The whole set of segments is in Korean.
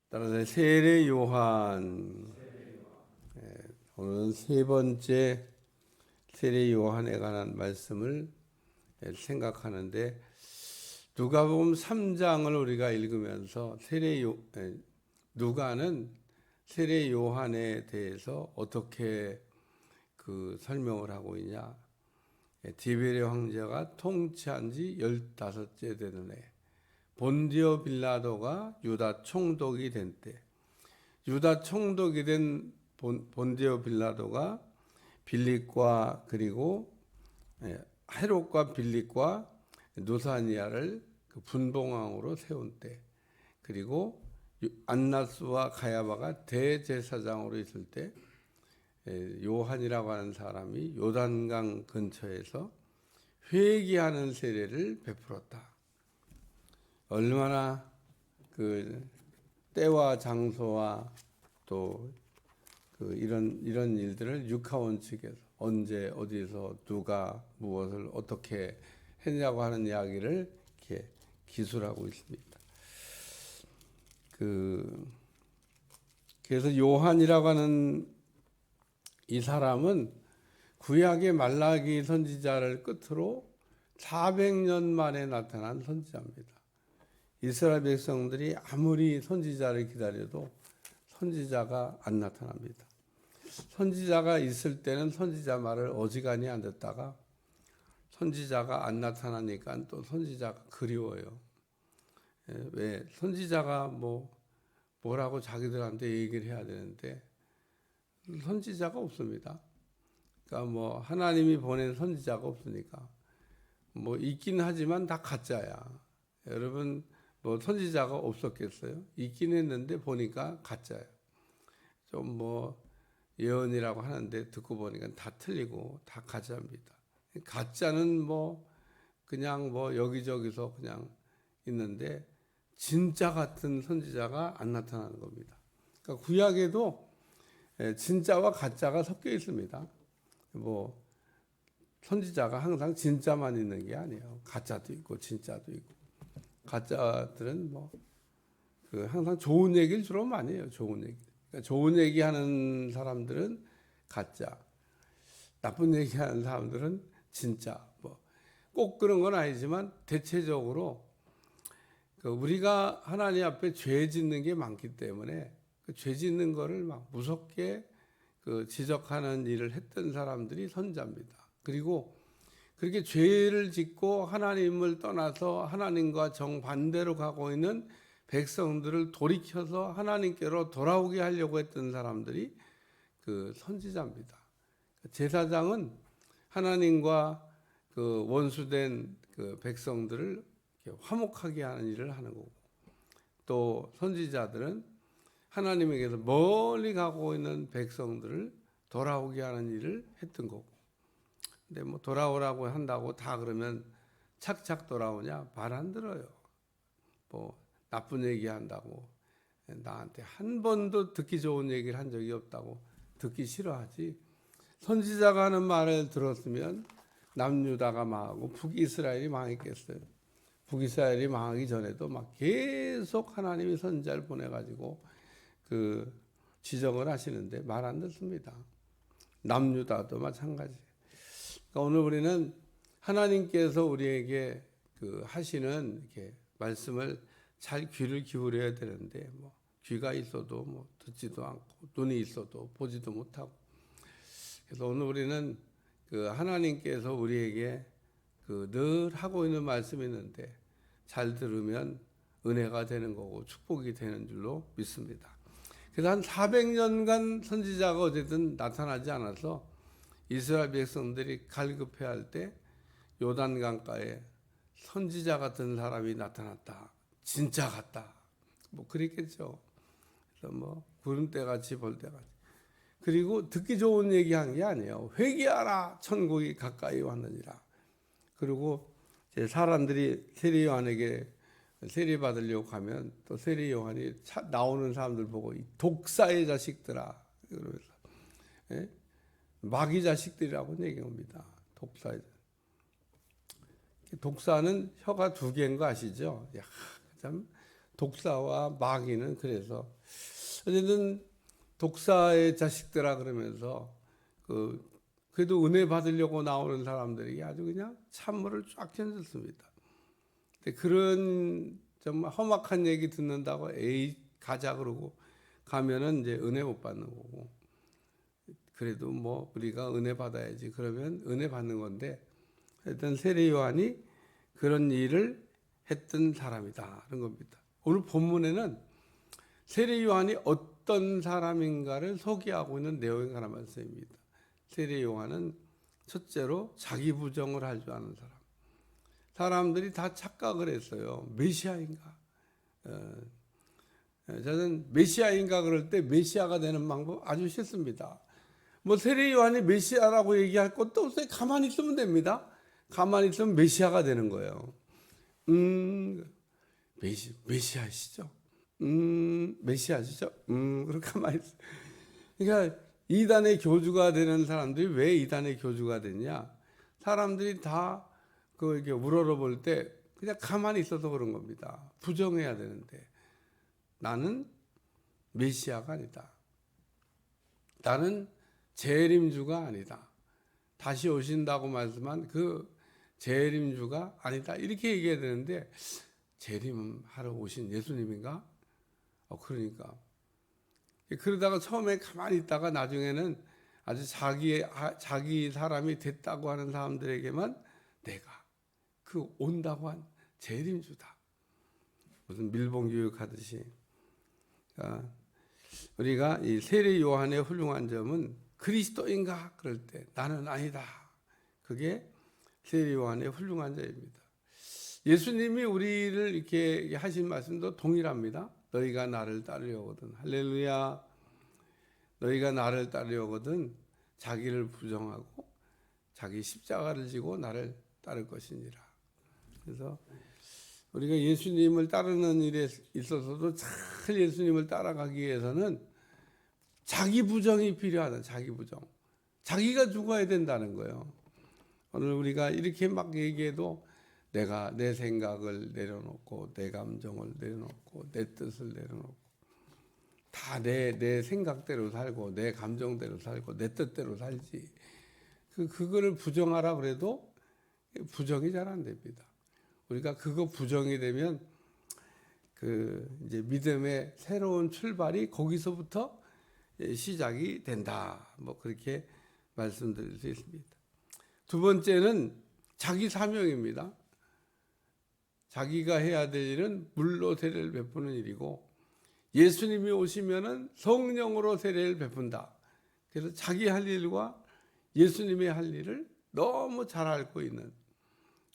따라서 세례 요한, 오늘은 세 번째 세례 요한에 관한 말씀을 생각하는데, 누가복음 3장을 우리가 읽으면서 누가는 세례 요한에 대해서 어떻게 설명을 하고 있냐. 디베레 황제가 통치한 지 15째 되는 해, 본디오 빌라도가 유다 총독이 된 때, 유다 총독이 된 본디오 빌라도가 빌립과 그리고 헤롯과 빌립과 누사니아를 분봉왕으로 세운 때, 그리고 안나스와 가야바가 대제사장으로 있을 때, 요한이라고 하는 사람이 요단강 근처에서 회개하는 세례를 베풀었다. 얼마나 때와 장소와 또 이런 일들을 육하원 측에서 언제 어디서 누가 무엇을 어떻게 했냐고 하는 이야기를 이렇게 기술하고 있습니다. 그래서 요한이라고 하는 이 사람은 구약의 말라기 선지자를 끝으로 400년 만에 나타난 선지자입니다. 이스라엘 백성들이 아무리 선지자를 기다려도 선지자가 안 나타납니다. 선지자가 있을 때는 선지자 말을 어지간히 안 듣다가 선지자가 안 나타나니까 또 선지자가 그리워요. 왜? 선지자가 뭐라고 자기들한테 얘기를 해야 되는데 선지자가 없습니다. 그러니까 하나님이 보낸 선지자가 없으니까 있긴 하지만 다 가짜야. 여러분 선지자가 없었겠어요? 있긴 했는데 보니까 가짜예요. 좀 예언이라고 하는데 듣고 보니까 다 틀리고 다 가짜입니다. 가짜는 그냥 여기저기서 그냥 있는데 진짜 같은 선지자가 안 나타나는 겁니다. 그러니까 구약에도 진짜와 가짜가 섞여 있습니다. 선지자가 항상 진짜만 있는 게 아니에요. 가짜도 있고 진짜도 있고. 가짜들은 항상 좋은 얘기를 주로 많이 해요. 좋은 얘기. 그러니까 좋은 얘기 하는 사람들은 가짜, 나쁜 얘기 하는 사람들은 진짜. 꼭 그런 건 아니지만 대체적으로 우리가 하나님 앞에 죄 짓는 게 많기 때문에 죄 짓는 거를 막 무섭게 지적하는 일을 했던 사람들이 선자입니다. 그리고 그렇게 죄를 짓고 하나님을 떠나서 하나님과 정반대로 가고 있는 백성들을 돌이켜서 하나님께로 돌아오게 하려고 했던 사람들이 선지자입니다. 제사장은 하나님과 원수된 백성들을 화목하게 하는 일을 하는 거고, 또 선지자들은 하나님에게서 멀리 가고 있는 백성들을 돌아오게 하는 일을 했던 거고. 근데 돌아오라고 한다고 다 그러면 착착 돌아오냐? 말 안 들어요. 나쁜 얘기 한다고 나한테 한 번도 듣기 좋은 얘기를 한 적이 없다고 듣기 싫어하지. 선지자가 하는 말을 들었으면 남유다가 망하고 북이스라엘이 망했겠어요. 북이스라엘이 망하기 전에도 막 계속 하나님이 선지자를 보내가지고 지정을 하시는데 말 안 듣습니다. 남유다도 마찬가지. 그러니까 오늘 우리는 하나님께서 우리에게 하시는 이렇게 말씀을 잘 귀를 기울여야 되는데 귀가 있어도 듣지도 않고 눈이 있어도 보지도 못하고. 그래서 오늘 우리는 하나님께서 우리에게 늘 하고 있는 말씀이 있는데 잘 들으면 은혜가 되는 거고 축복이 되는 줄로 믿습니다. 그래서 한 400년간 선지자가 어쨌든 나타나지 않아서 이스라엘 백성들이 갈급해할 때 요단강가에 선지자 같은 사람이 나타났다. 진짜 같다. 그랬겠죠. 그래서 구름대같이 벌대같이. 그리고 듣기 좋은 얘기한 게 아니에요. 회개하라, 천국이 가까이 왔느니라. 그리고 사람들이 세례 요한에게 세례 받으려고 하면 또 세례 요한이 나오는 사람들 보고 이 독사의 자식들아, 그러면서 마귀 자식들이라고 얘기합니다. 독사는 혀가 2개인 거 아시죠? 참 독사와 마귀는 그래서 어쨌든 독사의 자식들아 그러면서 그래도 은혜 받으려고 나오는 사람들이 아주 그냥 찬물을 쫙 던졌습니다. 그런 정말 험악한 얘기 듣는다고 에이 가자 그러고 가면은 이제 은혜 못 받는 거고, 그래도 뭐 우리가 은혜 받아야지 그러면 은혜 받는 건데, 하여튼 세례 요한이 그런 일을 했던 사람이다 그런 겁니다. 오늘 본문에는 세례 요한이 어떤 사람인가를 소개하고 있는 내용이 하나 말씀입니다. 세례 요한은 첫째로 자기 부정을 할 줄 아는 사람. 사람들이 다 착각을 했어요. 메시아인가? 저는 메시아인가 그럴 때 메시아가 되는 방법 아주 쉽습니다. 뭐 세례 요한이 메시아라고 얘기할 것도 없어요. 가만히 있으면 됩니다. 가만히 있으면 메시아가 되는 거예요. 메시아시죠? 메시아시죠? 그렇게 가만히 있어요. 그러니까 이단의 교주가 되는 사람들이 왜 이단의 교주가 됐냐? 사람들이 다 이렇게 우러러볼 때 그냥 가만히 있어서 그런 겁니다. 부정해야 되는데 나는 메시아가 아니다. 나는 재림주가 아니다. 다시 오신다고 말씀한 그 재림주가 아니다. 이렇게 얘기해야 되는데 재림하러 오신 예수님인가? 그러니까 그러다가 처음에 가만히 있다가 나중에는 아주 자기 사람이 됐다고 하는 사람들에게만 내가 그 온다고 한 재림주다. 무슨 밀봉교육 하듯이. 그러니까 우리가 이 세례 요한의 훌륭한 점은 그리스도인가 그럴 때 나는 아니다. 그게 세례 요한의 훌륭한 점입니다. 예수님이 우리를 이렇게 하신 말씀도 동일합니다. 너희가 나를 따르려거든, 할렐루야, 너희가 나를 따르려거든 자기를 부정하고 자기 십자가를 지고 나를 따를 것이니라. 그래서 우리가 예수님을 따르는 일에 있어서도 잘 예수님을 따라가기 위해서는 자기 부정이 필요하다. 자기 부정. 자기가 죽어야 된다는 거예요. 오늘 우리가 이렇게 막 얘기해도 내가 내 생각을 내려놓고 내 감정을 내려놓고 내 뜻을 내려놓고 다 내 생각대로 살고 내 감정대로 살고 내 뜻대로 살지. 그거를 부정하라 그래도 부정이 잘 안 됩니다. 우리가 그거 부정이 되면 이제 믿음의 새로운 출발이 거기서부터 시작이 된다. 뭐 그렇게 말씀드릴 수 있습니다. 두 번째는 자기 사명입니다. 자기가 해야 될 일은 물로 세례를 베푸는 일이고 예수님이 오시면은 성령으로 세례를 베푼다. 그래서 자기 할 일과 예수님의 할 일을 너무 잘 알고 있는.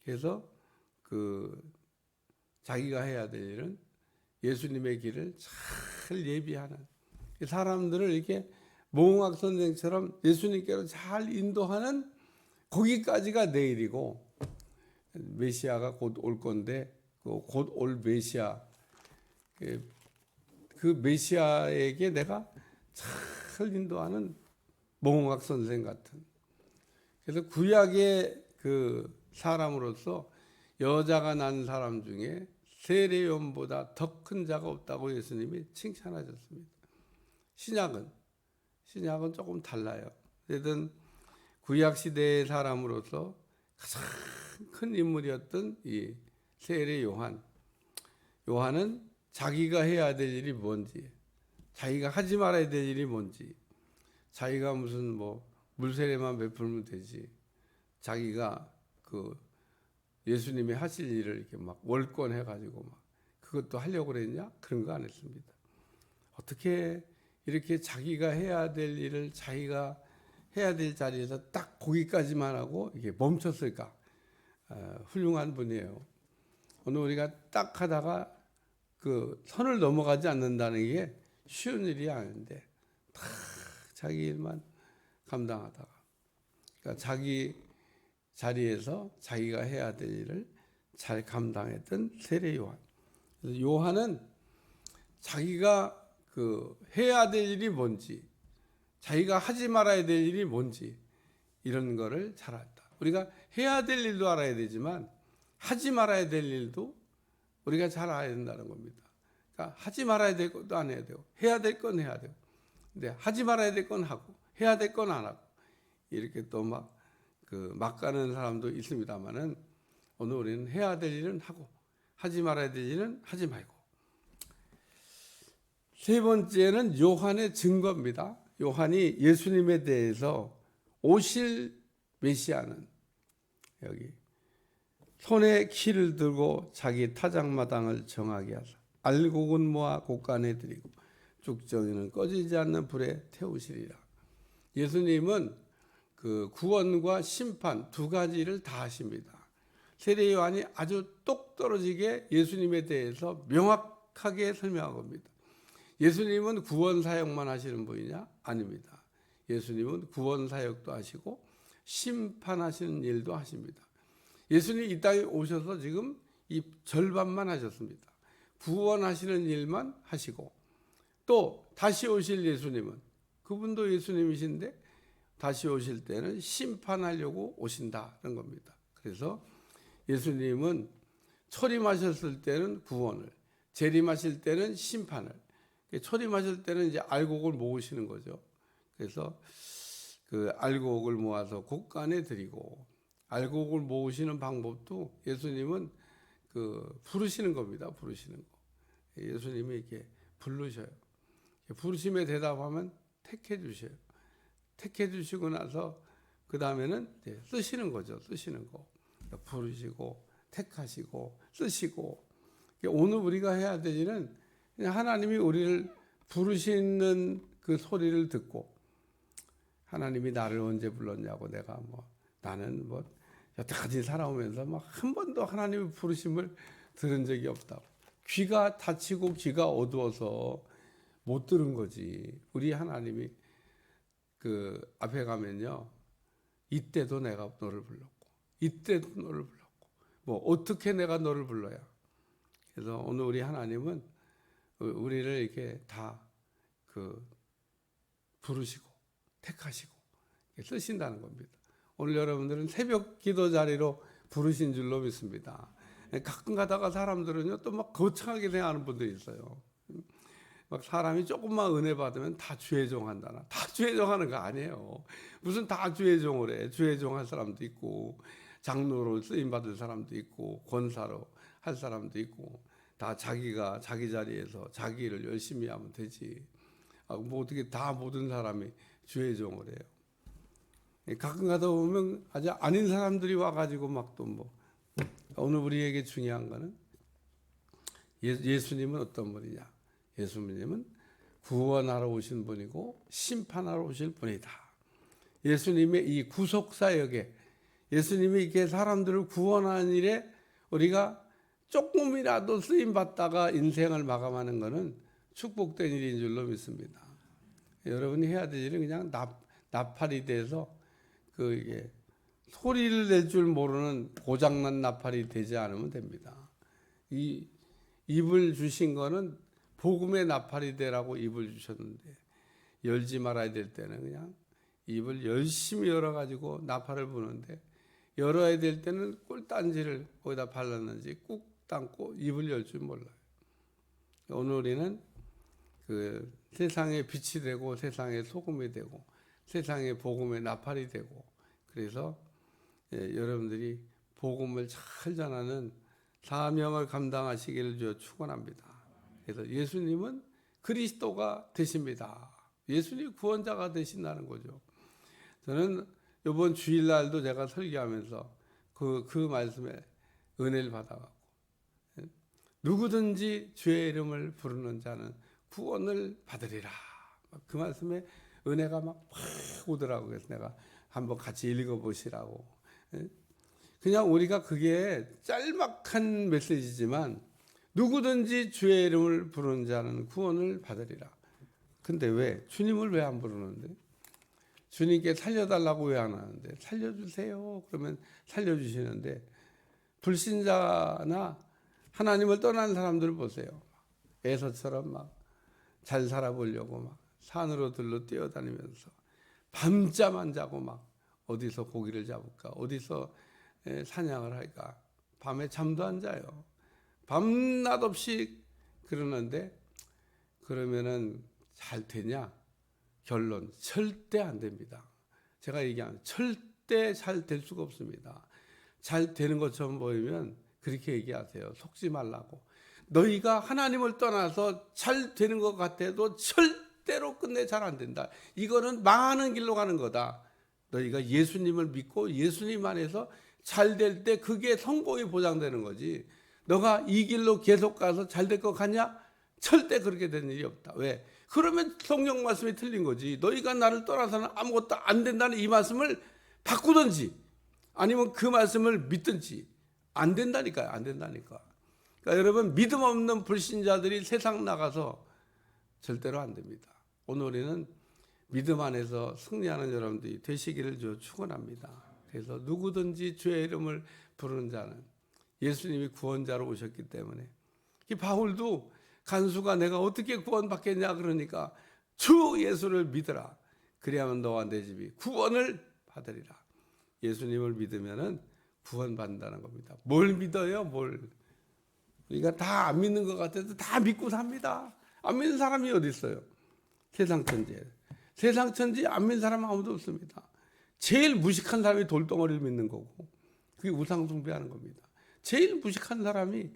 그래서 자기가 해야 될 일은 예수님의 길을 잘 예비하는 사람들을 이렇게 몽학 선생처럼 예수님께로 잘 인도하는 거기까지가 내 일이고 메시아가 곧 올 건데 곧 올 메시아 그 메시아에게 내가 잘 인도하는 몽학 선생 같은. 그래서 구약의 그 사람으로서 여자가 난 사람 중에 세례 요한보다 더 큰 자가 없다고 예수님이 칭찬하셨습니다. 신약은 조금 달라요. 어쨌든 구약 시대의 사람으로서 가장 큰 인물이었던 이 세례 요한은 자기가 해야 될 일이 뭔지, 자기가 하지 말아야 될 일이 뭔지, 자기가 무슨 뭐 물세례만 베풀면 되지, 자기가 예수님이 하실 일을 이렇게 막 월권해가지고 막 그것도 하려고 그랬냐? 그런 거 안 했습니다. 어떻게 이렇게 자기가 해야 될 일을 자기가 해야 될 자리에서 딱 거기까지만 하고 이게 멈췄을까? 훌륭한 분이에요. 오늘 우리가 딱 하다가 그 선을 넘어가지 않는다는 게 쉬운 일이 아닌데 다 자기 일만 감당하다가 그러니까 자기 자리에서 자기가 해야 될 일을 잘 감당했던 세례 요한. 그래서 요한은 자기가 해야 될 일이 뭔지, 자기가 하지 말아야 될 일이 뭔지 이런 거를 잘 알다. 우리가 해야 될 일도 알아야 되지만 하지 말아야 될 일도 우리가 잘 알아야 된다는 겁니다. 그러니까 하지 말아야 될 것도 안 해야 되고, 해야 될 건 해야 되고, 근데 하지 말아야 될 건 하고, 해야 될 건 안 하고, 이렇게 또 막 가는 사람도 있습니다만은, 오늘 우리는 해야 될 일은 하고, 하지 말아야 될 일은 하지 말고. 세 번째는 요한의 증거입니다. 요한이 예수님에 대해서 오실 메시아는 여기 손에 키를 들고 자기 타작마당을 정하게 하사 알곡은 모아 곳간에 들이고 쭉정이는 꺼지지 않는 불에 태우시리라. 예수님은 그 구원과 심판 두 가지를 다 하십니다. 세례 요한이 아주 똑 떨어지게 예수님에 대해서 명확하게 설명한 겁니다. 예수님은 구원 사역만 하시는 분이냐? 아닙니다. 예수님은 구원 사역도 하시고 심판하시는 일도 하십니다. 예수님이 이 땅에 오셔서 지금 이 절반만 하셨습니다. 구원하시는 일만 하시고, 또 다시 오실 예수님은, 그분도 예수님이신데 다시 오실 때는 심판하려고 오신다는 겁니다. 그래서 예수님은 초림하셨을 때는 구원을, 재림하실 때는 심판을, 초림하실 때는 이제 알곡을 모으시는 거죠. 그래서 그 알곡을 모아서 곳간에 드리고, 알곡을 모으시는 방법도 예수님은 그 부르시는 겁니다. 부르시는 거. 예수님이 이렇게 부르셔요. 부르심에 대답하면 택해 주셔요. 택해 주시고 나서 그 다음에는 쓰시는 거죠. 쓰시는 거. 부르시고 택하시고 쓰시고. 오늘 우리가 해야 될 일은 하나님이 우리를 부르시는 그 소리를 듣고, 하나님이 나를 언제 불렀냐고, 내가 나는 여태까지 살아오면서 한 번도 하나님의 부르심을 들은 적이 없다고. 귀가 닫히고 귀가 어두워서 못 들은 거지. 우리 하나님이 그 앞에 가면요, 이때도 내가 너를 불렀고, 이때도 너를 불렀고, 어떻게 내가 너를 불러야. 그래서 오늘 우리 하나님은 우리를 이렇게 다 부르시고 택하시고 쓰신다는 겁니다. 오늘 여러분들은 새벽 기도 자리로 부르신 줄로 믿습니다. 가끔 가다가 사람들은요, 또 거창하게 생각하는 분들이 있어요. 사람이 조금만 은혜 받으면 다 주의 종 한다나. 다 주의 종 하는 거 아니에요. 무슨 다 주의 종을 해. 주의 종 할 사람도 있고, 장로로 쓰임 받을 사람도 있고, 권사로 할 사람도 있고, 다 자기가 자기 자리에서 자기 일을 열심히 하면 되지. 어떻게 다 모든 사람이 주의 종을 해요. 가끔 가다 보면 아주 아닌 사람들이 와가지고 오늘 우리에게 중요한 거는 예수님은 어떤 분이냐? 예수님은 구원하러 오신 분이고 심판하러 오실 분이다. 예수님의 이 구속사역에, 예수님이 이렇게 사람들을 구원하는 일에 우리가 조금이라도 쓰임받다가 인생을 마감하는 것은 축복된 일인 줄로 믿습니다. 여러분이 해야 될 일은 그냥 나팔이 돼서 이게 소리를 낼 줄 모르는 고장난 나팔이 되지 않으면 됩니다. 이 입을 주신 거는 복음의 나팔이 되라고 입을 주셨는데, 열지 말아야 될 때는 그냥 입을 열심히 열어가지고 나팔을 부는데, 열어야 될 때는 꿀단지를 거기다 발랐는지 꾹 담고 입을 열 줄 몰라요. 오늘 우리는 그 세상의 빛이 되고, 세상의 소금이 되고, 세상의 복음의 나팔이 되고, 그래서 여러분들이 복음을 잘 전하는 사명을 감당하시기를 주여 축원합니다. 그래서 예수님은 그리스도가 되십니다. 예수님이 구원자가 되신다는 거죠. 저는 이번 주일날도 제가 설교하면서 그 말씀에 은혜를 받아갖고, 누구든지 주의 이름을 부르는 자는 구원을 받으리라. 그 말씀에 은혜가 확 오더라고요. 그래서 내가 한번 같이 읽어보시라고. 그냥 우리가 그게 짤막한 메시지지만, 누구든지 주의 이름을 부르는 자는 구원을 받으리라. 근데 왜? 주님을 왜 안 부르는데? 주님께 살려달라고 왜 안 하는데? 살려주세요. 그러면 살려주시는데, 불신자나 하나님을 떠난 사람들 보세요. 에서처럼 잘 살아보려고 산으로 들로 뛰어다니면서 밤잠 안 자고 어디서 고기를 잡을까, 어디서 사냥을 할까, 밤에 잠도 안 자요. 밤낮 없이 그러는데 그러면은 잘 되냐? 결론 절대 안 됩니다. 제가 얘기한 절대 잘 될 수가 없습니다. 잘 되는 것처럼 보이면 그렇게 얘기하세요. 속지 말라고. 너희가 하나님을 떠나서 잘 되는 것 같아도 절대로 끝내 잘 안 된다. 이거는 망하는 길로 가는 거다. 너희가 예수님을 믿고 예수님 안에서 잘 될 때 그게 성공이 보장되는 거지. 너가 이 길로 계속 가서 잘 될 것 같냐? 절대 그렇게 되는 일이 없다. 왜? 그러면 성경 말씀이 틀린 거지. 너희가 나를 떠나서는 아무것도 안 된다는 이 말씀을 바꾸든지 아니면 그 말씀을 믿든지 안 된다니까요. 안 된다니까. 그러니까 여러분 믿음 없는 불신자들이 세상 나가서 절대로 안 됩니다. 오늘 우리는 믿음 안에서 승리하는 여러분들이 되시기를 축원합니다. 그래서 누구든지 주의 이름을 부르는 자는 예수님이 구원자로 오셨기 때문에 이 바울도 간수가 내가 어떻게 구원받겠냐 그러니까 주 예수를 믿으라. 그리하면 너와 내 집이 구원을 받으리라. 예수님을 믿으면은 구원받는다는 겁니다. 뭘 믿어요? 뭘? 우리가 다 안 믿는 것 같아도 다 믿고 삽니다. 안 믿는 사람이 어디 있어요? 세상 천지. 세상 천지 안 믿는 사람 아무도 없습니다. 제일 무식한 사람이 돌덩어리를 믿는 거고 그게 우상 숭배하는 겁니다. 제일 무식한 사람이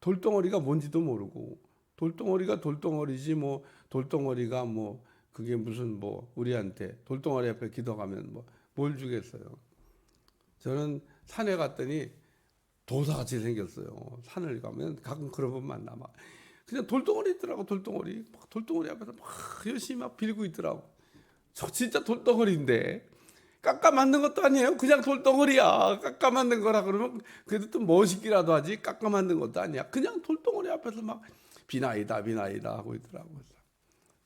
돌덩어리가 뭔지도 모르고 돌덩어리가 돌덩어리지 뭐 돌덩어리가 뭐 그게 무슨 뭐 우리한테 돌덩어리 앞에 기도가면 뭐 뭘 주겠어요. 저는 산에 갔더니 도사같이 생겼어요. 산을 가면 가끔 그런 분 만나 막 그냥 돌덩어리 있더라고. 돌덩어리 막 돌덩어리 앞에서 막 열심히 막 빌고 있더라고. 저 진짜 돌덩어리인데 깎아 만든 것도 아니에요. 그냥 돌덩어리야. 깎아 만든 거라 그러면 그래도 좀 멋있기라도 하지. 깎아 만든 것도 아니야. 그냥 돌덩어리 앞에서 막 비나이다 비나이다 하고 있더라고요.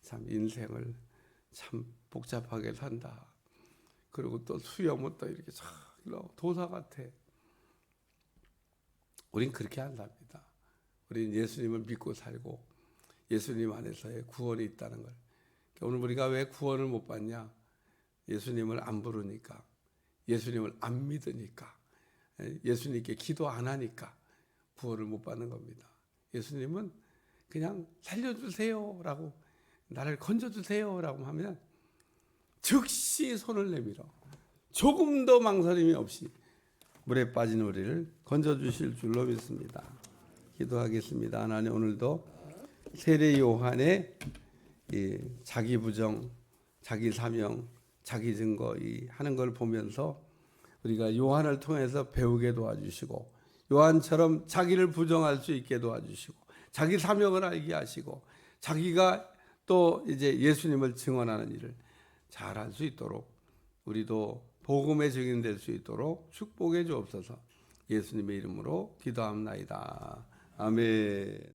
참 인생을 참 복잡하게 산다. 그리고 또 수염은 또 이렇게 쫙 도사 같아. 우린 그렇게 안 삽니다. 우린 예수님을 믿고 살고 예수님 안에서의 구원이 있다는 걸. 오늘 우리가 왜 구원을 못 받냐? 예수님을 안 부르니까, 예수님을 안 믿으니까, 예수님께 기도 안 하니까 구원을 못 받는 겁니다. 예수님은 그냥 살려주세요라고 나를 건져주세요라고 하면 즉시 손을 내밀어 조금도 망설임이 없이 물에 빠진 우리를 건져주실 줄로 믿습니다. 기도하겠습니다. 하나님 오늘도 세례 요한의 자기 부정, 자기 사명, 자기 증거 하는 걸 보면서 우리가 요한을 통해서 배우게 도와주시고 요한처럼 자기를 부정할 수 있게 도와주시고 자기 사명을 알게 하시고 자기가 또 이제 예수님을 증언하는 일을 잘할 수 있도록 우리도 복음의 증인 될 수 있도록 축복해 주옵소서. 예수님의 이름으로 기도합나이다. 아멘.